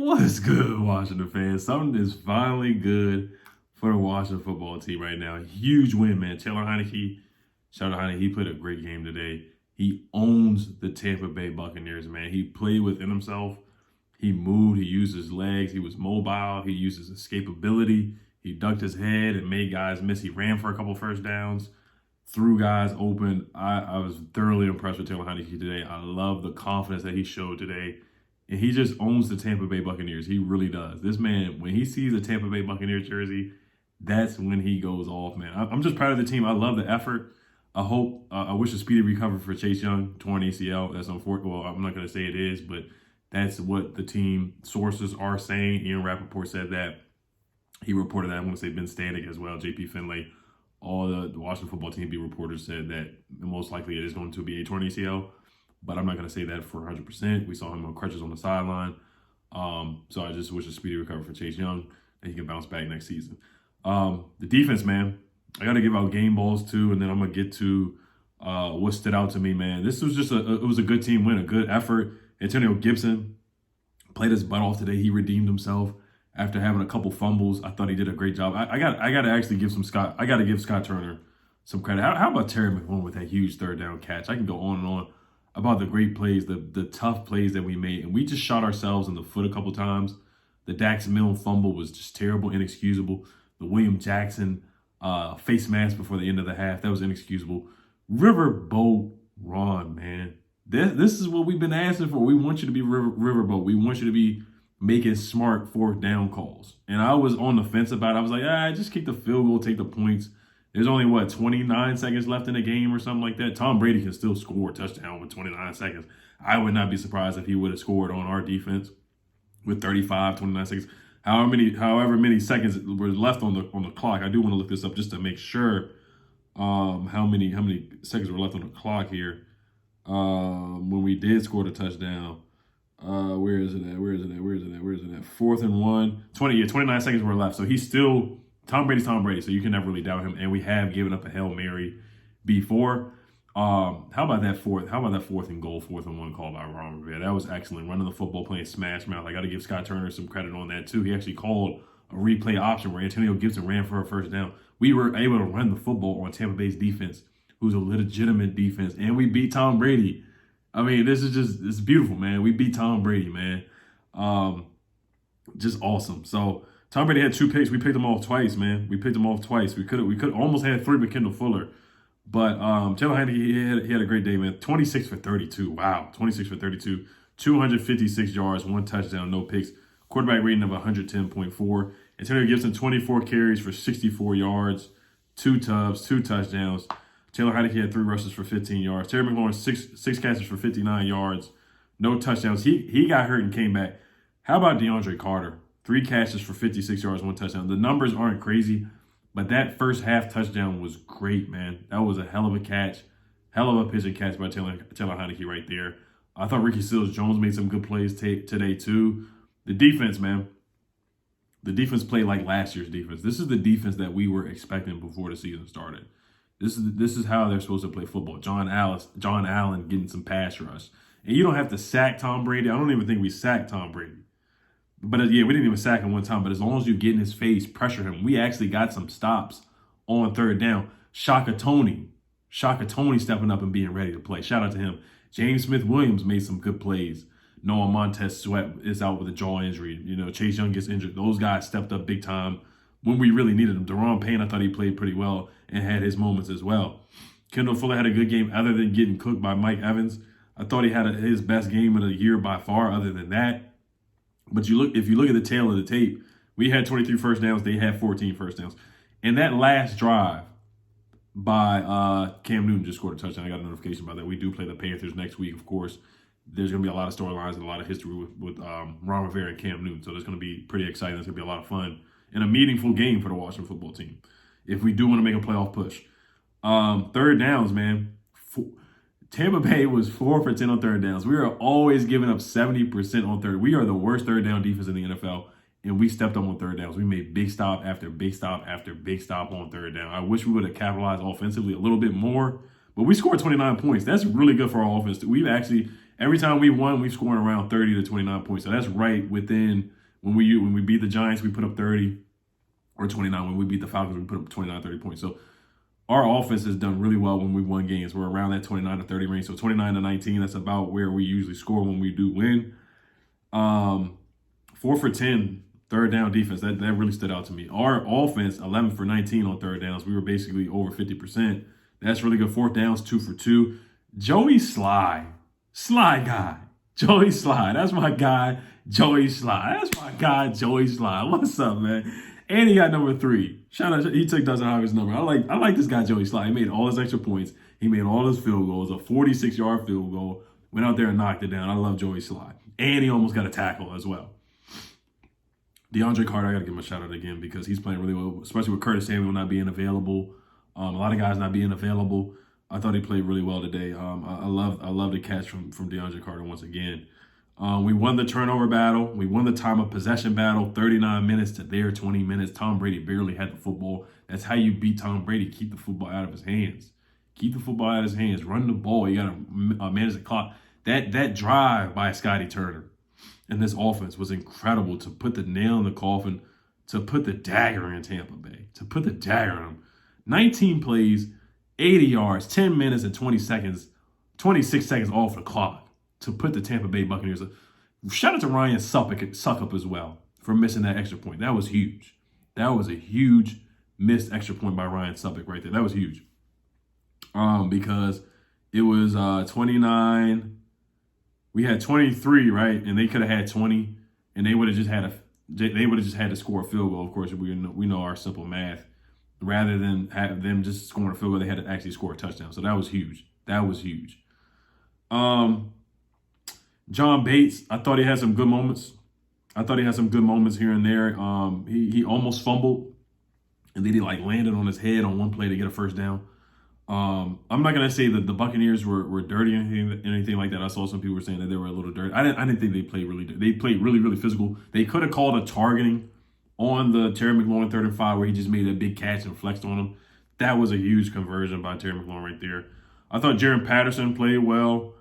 What's good, Washington fans? Something is finally good for the Washington football team right now. Huge win, man. Taylor Heinicke, shout out Heinicke, he played a great game today. He owns the Tampa Bay Buccaneers, man. He played within himself. He moved. He used his legs. He was mobile. He used his escapability. He ducked his head and made guys miss. He ran for a couple first downs, threw guys open. I was thoroughly impressed with Taylor Heinicke today. I love the confidence that he showed today. And he just owns the Tampa Bay Buccaneers. He really does. This man, when he sees a Tampa Bay Buccaneers jersey, that's when he goes off, man. I'm just proud of the team. I love the effort. I wish a speedy recovery for Chase Young, torn ACL. That's unfortunate. Well, I'm not going to say it is, but that's what the team sources are saying. Ian Rappaport said that. He reported that. I want to say Ben Stanek as well, JP Finlay. All the Washington football team beat reporters said that most likely it is going to be a torn ACL. But I'm not going to say that for 100%. We saw him on crutches on the sideline. So I just wish a speedy recovery for Chase Young and he can bounce back next season. The defense, man, I got to give out game balls too, and then I'm going to get to what stood out to me, man. This was just it was a good team win, a good effort. Antonio Gibson played his butt off today. He redeemed himself after having a couple fumbles. I thought he did a great job. I got to actually give Scott Turner some credit. How about Terry McLaurin with that huge third down catch? I can go on and on about the great plays, the tough plays that we made. And we just shot ourselves in the foot a couple times. The Dax Milne fumble was just terrible, inexcusable. The William Jackson face mask before the end of the half, that was inexcusable. Riverboat Ron, man. This is what we've been asking for. We want you to be Riverboat. We want you to be making smart fourth down calls. And I was on the fence about it. I was like, just kick the field goal, take the points. There's only, 29 seconds left in the game or something like that. Tom Brady can still score a touchdown with 29 seconds. I would not be surprised if he would have scored on our defense with 29 seconds. However many seconds were left on the clock. I do want to look this up just to make sure how many seconds were left on the clock here when we did score the touchdown. Where is it at? 4th and 1. 29 seconds were left. So he's still... Tom Brady's Tom Brady, so you can never really doubt him. And we have given up a Hail Mary before. How about that fourth and goal, 4th and 1 call by Ron Rivera? That was excellent. Running the football, playing smash mouth. I got to give Scott Turner some credit on that too. He actually called a replay option where Antonio Gibson ran for a first down. We were able to run the football on Tampa Bay's defense, who's a legitimate defense, and we beat Tom Brady. I mean, it's beautiful, man. We beat Tom Brady, man. Just awesome. So Tom Brady had 2 picks. We picked him off twice, man. We picked him off twice. We could almost had 3 with Kendall Fuller. But Taylor Heinicke, he had a great day, man. 26 for 32. Wow. 26 for 32. 256 yards, 1 touchdown, no picks. Quarterback rating of 110.4. Antonio Gibson, 24 carries for 64 yards, 2 tubs, 2 touchdowns. Taylor Heinicke had 3 rushes for 15 yards. Terry McLaurin, 6 catches for 59 yards, no touchdowns. He got hurt and came back. How about DeAndre Carter? 3 catches for 56 yards, 1 touchdown. The numbers aren't crazy, but that first half touchdown was great, man. That was a hell of a catch. Hell of a pitch and catch by Taylor Heinicke right there. I thought Ricky Seals-Jones made some good plays today too. The defense, man. The defense played like last year's defense. This is the defense that we were expecting before the season started. This is how they're supposed to play football. John Allen getting some pass rush. And you don't have to sack Tom Brady. I don't even think we sacked Tom Brady. But yeah, we didn't even sack him one time. But as long as you get in his face, pressure him. We actually got some stops on 3rd down. Shaka Toney stepping up and being ready to play. Shout out to him. James Smith-Williams made some good plays. Noah Montez Sweat is out with a jaw injury. Chase Young gets injured. Those guys stepped up big time when we really needed them. Deron Payne, I thought he played pretty well and had his moments as well. Kendall Fuller had a good game other than getting cooked by Mike Evans. I thought he had his best game of the year by far other than that. But if you look at the tail of the tape, we had 23 first downs. They had 14 first downs. And that last drive by Cam Newton just scored a touchdown. I got a notification about that. We do play the Panthers next week, of course. There's going to be a lot of storylines and a lot of history with Ron Rivera and Cam Newton. So that's going to be pretty exciting. It's going to be a lot of fun and a meaningful game for the Washington football team if we do want to make a playoff push. 3rd downs, man. Tampa Bay was 4 for 10 on 3rd downs. We are always giving up 70% on third. We are the worst 3rd down defense in the NFL, and we stepped up on 3rd downs. We made big stop after big stop after big stop on 3rd down. I wish we would have capitalized offensively a little bit more, but we scored 29 points. That's really good for our offense. We've actually, every time we won, we scored around 30 to 29 points. So that's right within when we beat the Giants, we put up 30 or 29. When we beat the Falcons, we put up 29, 30 points. So our offense has done really well when we won games. We're around that 29 to 30 range. So 29 to 19, that's about where we usually score when we do win. 4 for 10, third down defense. That really stood out to me. Our offense, 11 for 19 on third downs. We were basically over 50%. That's really good. Fourth downs, 2 for 2. Joey Sly guy. Joey Sly. That's my guy, Joey Sly. That's my guy, Joey Sly. What's up, man? And he got number 3. Shout out, he took Dustin Hopkins' number. I like this guy, Joey Sly. He made all his extra points. He made all his field goals. A 46-yard field goal. Went out there and knocked it down. I love Joey Sly. And he almost got a tackle as well. DeAndre Carter, I got to give him a shout out again because he's playing really well, especially with Curtis Samuel not being available. A lot of guys not being available. I thought he played really well today. I love the catch from DeAndre Carter once again. We won the turnover battle. We won the time of possession battle, 39 minutes to their 20 minutes. Tom Brady barely had the football. That's how you beat Tom Brady. Keep the football out of his hands. Keep the football out of his hands. Run the ball. You got to manage the clock. That drive by Scotty Turner and this offense was incredible to put the nail in the coffin, to put the dagger in Tampa Bay, to put the dagger in them. 19 plays, 80 yards, 10 minutes and 26 seconds off the clock to put the Tampa Bay Buccaneers. Shout out to Ryan Suckup as well for missing that extra point. That was huge. That was a huge missed extra point by Ryan Suckup right there. That was huge. Because it was 29. We had 23, right? And they could have had 20, and they would have just had to score a field goal. Of course, we know our simple math. Rather than have them just scoring a field goal, they had to actually score a touchdown. So that was huge. That was huge. John Bates, I thought he had some good moments. Here and there. He almost fumbled, and then he landed on his head on one play to get a first down. I'm not gonna say that the Buccaneers were dirty or anything like that. I saw some people were saying that they were a little dirty. I didn't think they played really dirty. They played really, really physical. They could have called a targeting on the Terry McLaurin 3rd and 5 where he just made a big catch and flexed on him. That was a huge conversion by Terry McLaurin right there. I thought Jaron Patterson played well.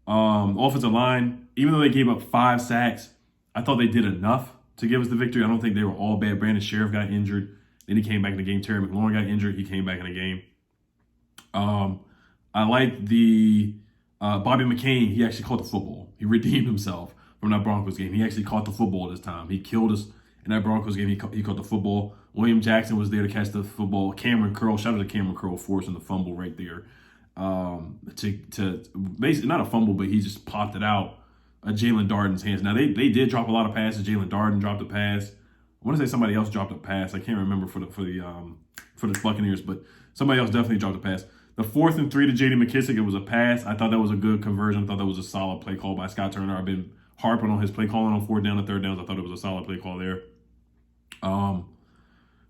Offensive line, even though they gave up 5 sacks, I thought they did enough to give us the victory. I don't think they were all bad. Brandon Sheriff got injured. Then he came back in the game. Terry McLaurin got injured. He came back in the game. I like the Bobby McCain. He actually caught the football. He redeemed himself from that Broncos game. He actually caught the football this time. He killed us in that Broncos game. He caught the football. William Jackson was there to catch the football. Cameron Curl, shout out to Cameron Curl, forcing the fumble right there. To basically not a fumble, but he just popped it out of Jalen Darden's hands. Now they did drop a lot of passes. Jalen Darden dropped a pass. I want to say somebody else dropped a pass. I can't remember for the Buccaneers, but somebody else definitely dropped a pass. The 4th and 3 to J.D. McKissick, it was a pass. I thought that was a good conversion. I thought that was a solid play call by Scott Turner. I've been harping on his play calling on 4th down and 3rd downs. I thought it was a solid play call there.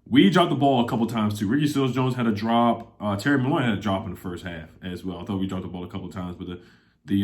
We dropped the ball a couple times too. Ricky Seals-Jones had a drop. Terry McLaurin had a drop in the first half as well. I thought we dropped the ball a couple times, but the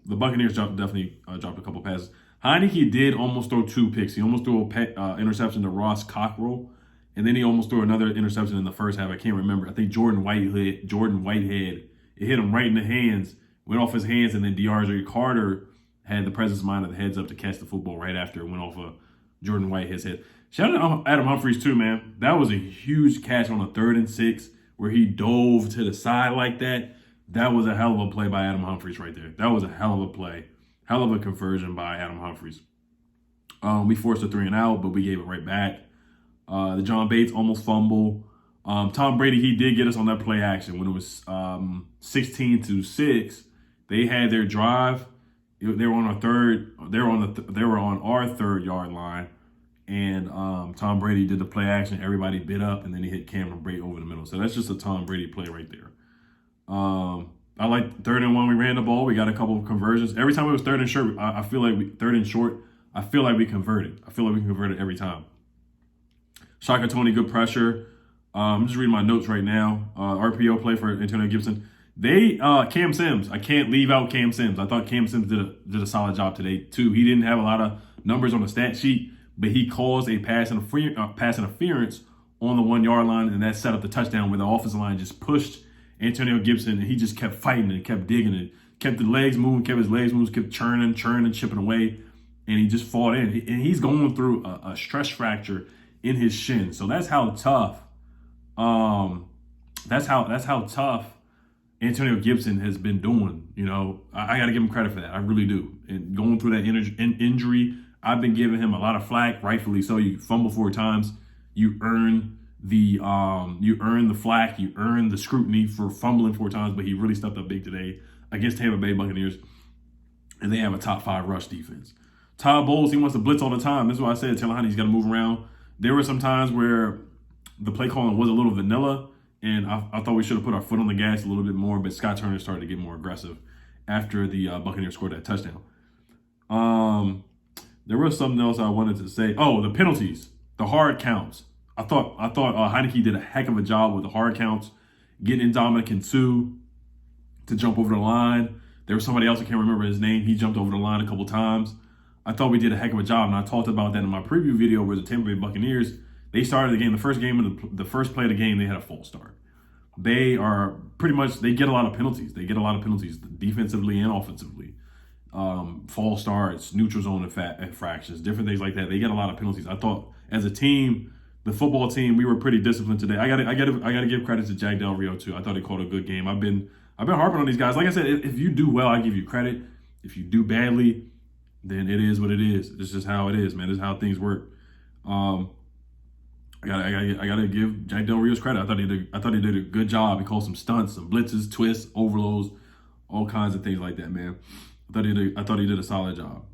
Buccaneers definitely dropped a couple passes. Heineke did almost throw 2 picks. He almost threw an interception to Ross Cockrell, and then he almost threw another interception in the first half. I can't remember. I think Jordan Whitehead, it hit him right in the hands, went off his hands, and then DeAndre Carter had the presence of mind of the heads up to catch the football right after it went off of Jordan Whitehead's head. Shout out to Adam Humphries too, man. That was a huge catch on a 3rd and 6 where he dove to the side like that. That was a hell of a play by Adam Humphries right there. That was a hell of a play. Hell of a conversion by Adam Humphries. We forced a 3 and out, but we gave it right back. The John Bates almost fumble. Tom Brady, he did get us on that play action when it was 16-6. They had their drive. They were on our 3rd. They were on our 3rd yard line, and Tom Brady did the play action. Everybody bit up, and then he hit Cameron Brate over the middle. So that's just a Tom Brady play right there. I like 3rd and 1. We ran the ball. We got a couple of conversions. Every time it was 3rd and short, I feel like 3rd and short. I feel like we converted. Every time. Shaka Tony, good pressure. I'm just reading my notes right now. RPO play for Antonio Gibson. Cam Sims. I can't leave out Cam Sims. I thought Cam Sims did a solid job today too. He didn't have a lot of numbers on the stat sheet, but he caused a pass interference on the 1 yard line, and that set up the touchdown where the offensive line just pushed Antonio Gibson, and he just kept fighting and kept digging and kept the legs moving, kept churning, chipping away, and he just fought in. And he's going through a stress fracture in his shin. So that's how tough. That's how tough Antonio Gibson has been doing. You know, I got to give him credit for that. I really do. And going through that injury, I've been giving him a lot of flack, rightfully so. You fumble 4 times, you earn the flack, you earn the scrutiny for fumbling 4 times. But he really stepped up big today against Tampa Bay Buccaneers, and they have a top 5 rush defense. Todd Bowles, he wants to blitz all the time. That's why I said Taylor Heinicke's got to move around. There were some times where the play calling was a little vanilla, and I thought we should have put our foot on the gas a little bit more, but Scott Turner started to get more aggressive after the Buccaneers scored that touchdown. There was something else I wanted to say. Oh, the penalties, the hard counts. I thought Heineke did a heck of a job with the hard counts, getting Dominican Sue to jump over the line. There was somebody else, I can't remember his name. He jumped over the line a couple times. I thought we did a heck of a job, and I talked about that in my preview video where the Tampa Bay Buccaneers, they started the game, the first play of the game, they had a false start. They are pretty much, they get a lot of penalties. They get a lot of penalties defensively and offensively. False starts, neutral zone infractions, different things like that. They get a lot of penalties. I thought as a team, the football team, we were pretty disciplined today. I gotta give credit to Jack Del Rio too. I thought he called a good game. I've been harping on these guys. Like I said, if you do well, I give you credit. If you do badly, then it is what it is. It's just how it is, man. It's how things work. I gotta give Jack Del Rio's credit. I thought he did a good job. He called some stunts, some blitzes, twists, overloads, all kinds of things like that, man. I thought he did a solid job.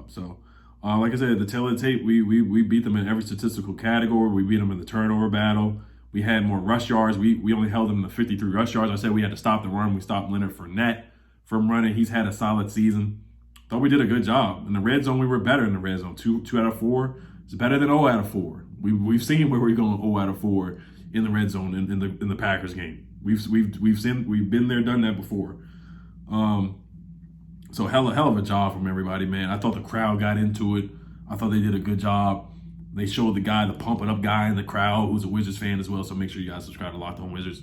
So, like I said, the tail of the tape, we beat them in every statistical category. We beat them in the turnover battle. We had more rush yards. We only held them to 53 rush yards. I said we had to stop the run. We stopped Leonard Fournette from running. He's had a solid season. Thought we did a good job. In the red zone, we were better in the red zone. 2 out of 4. It's better than 0 out of 4. We've seen where we're going 0 out of 4 in the red zone in the Packers game. We've been there, done that before. So hell of a job from everybody, man. I thought the crowd got into it. I thought they did a good job. They showed the pumping up guy in the crowd who's a Wizards fan as well. So make sure you guys subscribe to Locked On Wizards.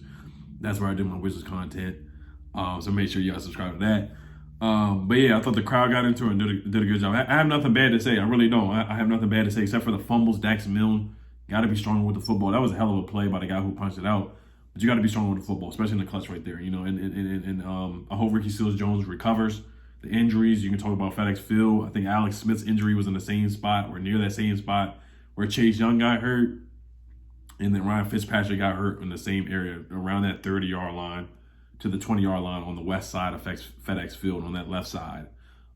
That's where I do my Wizards content. So make sure you guys subscribe to that. But yeah, I thought the crowd got into it and did a good job. I have nothing bad to say. I really don't. I have nothing bad to say except for the fumbles. Dax Milne got to be stronger with the football. That was a hell of a play by the guy who punched it out. But you got to be stronger with the football, especially in the clutch right there. You know, and I hope Ricky Seals-Jones recovers. The injuries, you can talk about FedEx Field. I think Alex Smith's injury was in the same spot or near that same spot where Chase Young got hurt. And then Ryan Fitzpatrick got hurt in the same area around that 30-yard line to the 20-yard line on the west side of FedEx Field on that left side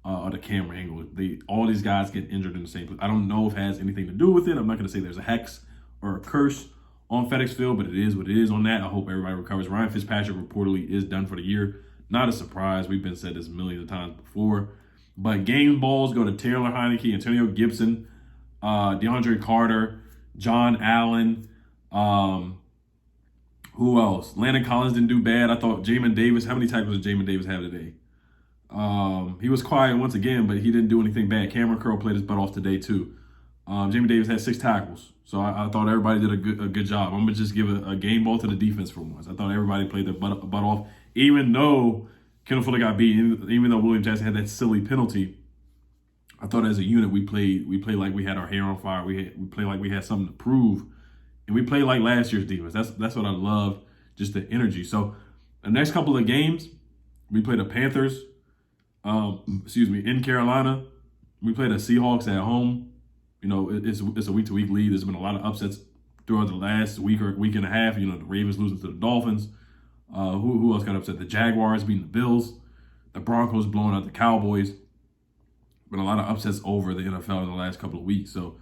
of the camera angle. All these guys get injured in the same place. I don't know if it has anything to do with it. I'm not going to say there's a hex or a curse on FedEx Field, but it is what it is on that. I hope everybody recovers. Ryan Fitzpatrick reportedly is done for the year. Not a surprise. We've been said this millions of times before. But game balls go to Taylor Heinicke, Antonio Gibson, DeAndre Carter, John Allen. Who else? Landon Collins didn't do bad. I thought Jamin Davis. How many tackles did Jamin Davis have today? He was quiet once again, but he didn't do anything bad. Cameron Curl played his butt off today too. Jamin Davis had 6 tackles. So I thought everybody did a good job. I'm going to just give a game ball to the defense for once. I thought everybody played their butt off. Even though Kendall Fuller got beat, even though William Jackson had that silly penalty, I thought as a unit we played like we had our hair on fire. We played like we had something to prove, and we played like last year's defense. That's what I love, just the energy. So the next couple of games, we played the Panthers, in Carolina. We played the Seahawks at home. You know, it's a week-to-week lead. There's been a lot of upsets throughout the last week or week and a half. You know, the Ravens losing to the Dolphins. Who else got upset? The Jaguars beating the Bills. The Broncos blowing out the Cowboys. Been a lot of upsets over the NFL in the last couple of weeks. So,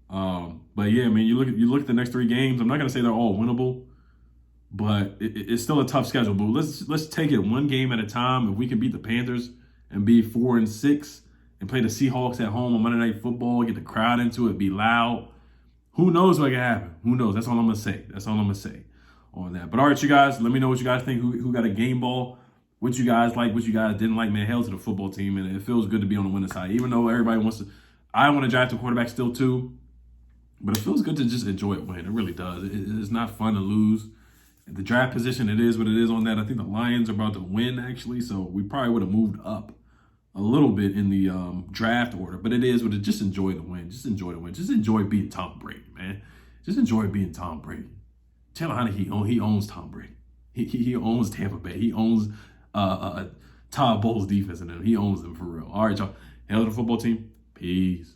but yeah, I mean, you look at the next 3 games. I'm not gonna say they're all winnable, but it's still a tough schedule. But let's take it one game at a time. If we can beat the Panthers and be 4-6 and play the Seahawks at home on Monday Night Football, get the crowd into it, be loud. Who knows what can happen? Who knows? That's all I'm gonna say. On that. But all right, you guys, let me know what you guys think. Who got a game ball? What you guys like? What you guys didn't like? Man, hell to the football team, and it feels good to be on the winning side. Even though everybody wants to, I want to draft a quarterback still too, but it feels good to just enjoy it win. It really does. It's not fun to lose. The draft position, it is what it is on that. I think the Lions are about to win, actually, so we probably would have moved up a little bit in the draft order, but it is what it. Just enjoy the win. Just enjoy the win. Just enjoy being Tom Brady, man. Just enjoy being Tom Brady. Taylor Heinicke, he owns Tom Brady. He owns Tampa Bay. He owns Todd Bowles defense in them. He owns them for real. All right, y'all. Hail to the football team. Peace.